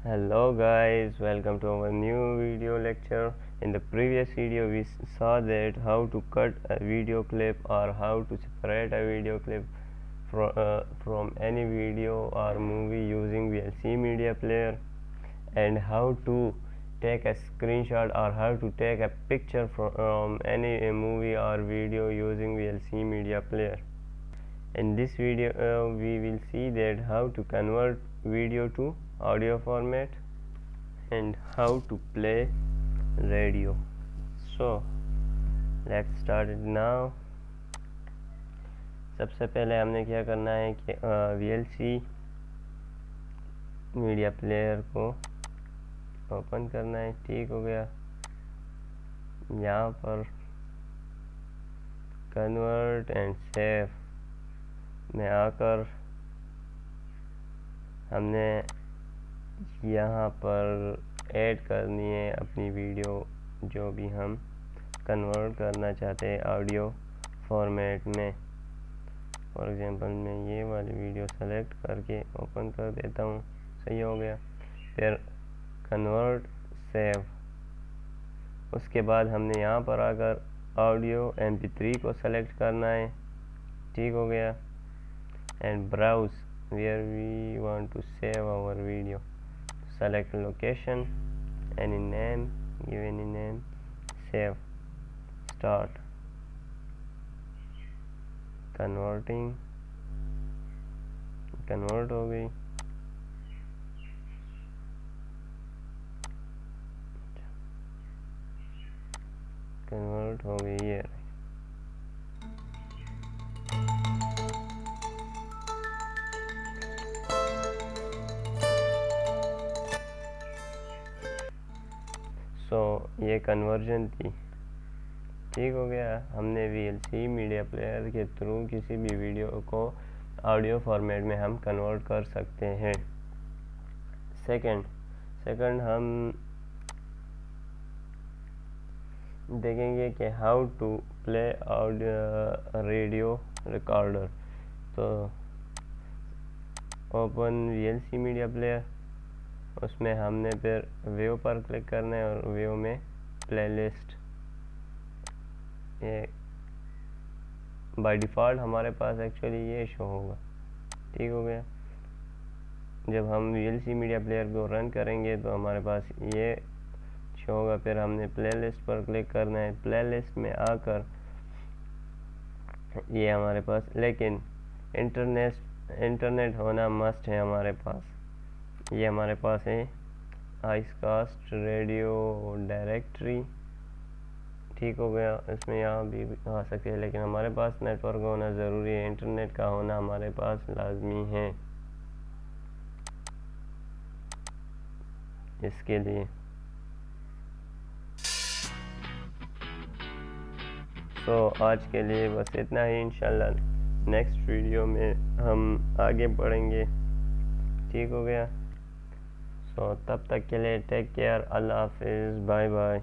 Hello guys, welcome to our new video lecture. In the previous video we saw that how to cut a video clip or how to separate a video clip from any video or movie using VLC media player, and how to take a screenshot or how to take a picture from any movie or video using VLC media player. In this video we will see that how to convert video to audio format and how to play radio. So let's start it now. सबसे पहले हमने क्या करना है कि VLC media player को open करना है। ठीक हो गया। यहाँ पर कन्वर्ट एंड सेव में आकर हमने यहाँ पर ऐड करनी है अपनी वीडियो जो भी हम कन्वर्ट करना चाहते हैं ऑडियो फॉर्मेट में। फॉर एग्जांपल मैं ये वाली वीडियो सेलेक्ट करके ओपन कर देता हूँ। सही हो गया। फिर कन्वर्ट सेव, उसके बाद हमने यहाँ पर आकर ऑडियो MP3 को सेलेक्ट करना है। ठीक हो गया। And browse where we want to save our video. Select location, any name, give any name, save, start, converting, convert हो गई। कन्वर्ट हो गई है। ये कन्वर्जन थी। ठीक हो गया। हमने VLC मीडिया प्लेयर के थ्रू किसी भी वीडियो को ऑडियो फॉर्मेट में हम कन्वर्ट कर सकते हैं। सेकंड हम देखेंगे कि how to play audio radio recorder. तो ओपन VLC मीडिया प्लेयर, उसमें हमने फिर व्यू पर क्लिक करना है और व्यू में प्लेलिस्ट, ये बाय डिफ़ॉल्ट हमारे पास एक्चुअली ये शो होगा। ठीक हो गया। जब हम VLC मीडिया प्लेयर को रन करेंगे तो हमारे पास ये शो होगा। फिर हमने प्लेलिस्ट पर क्लिक करना है। प्लेलिस्ट में आकर ये हमारे पास, लेकिन इंटरनेट होना मस्ट है हमारे पास। ये हमारे पास है आइसकास्ट रेडियो डायरेक्टरी। ठीक हो गया। इसमें यहाँ भी आ सकते हैं, लेकिन हमारे पास नेटवर्क होना ज़रूरी है, इंटरनेट का होना हमारे पास लाजमी है इसके लिए। तो आज के लिए बस इतना ही। इंशाल्लाह नेक्स्ट वीडियो में हम आगे बढ़ेंगे। ठीक हो गया। तो तब तक के लिए टेक केयर। अल्लाह हाफिज़। Bye bye.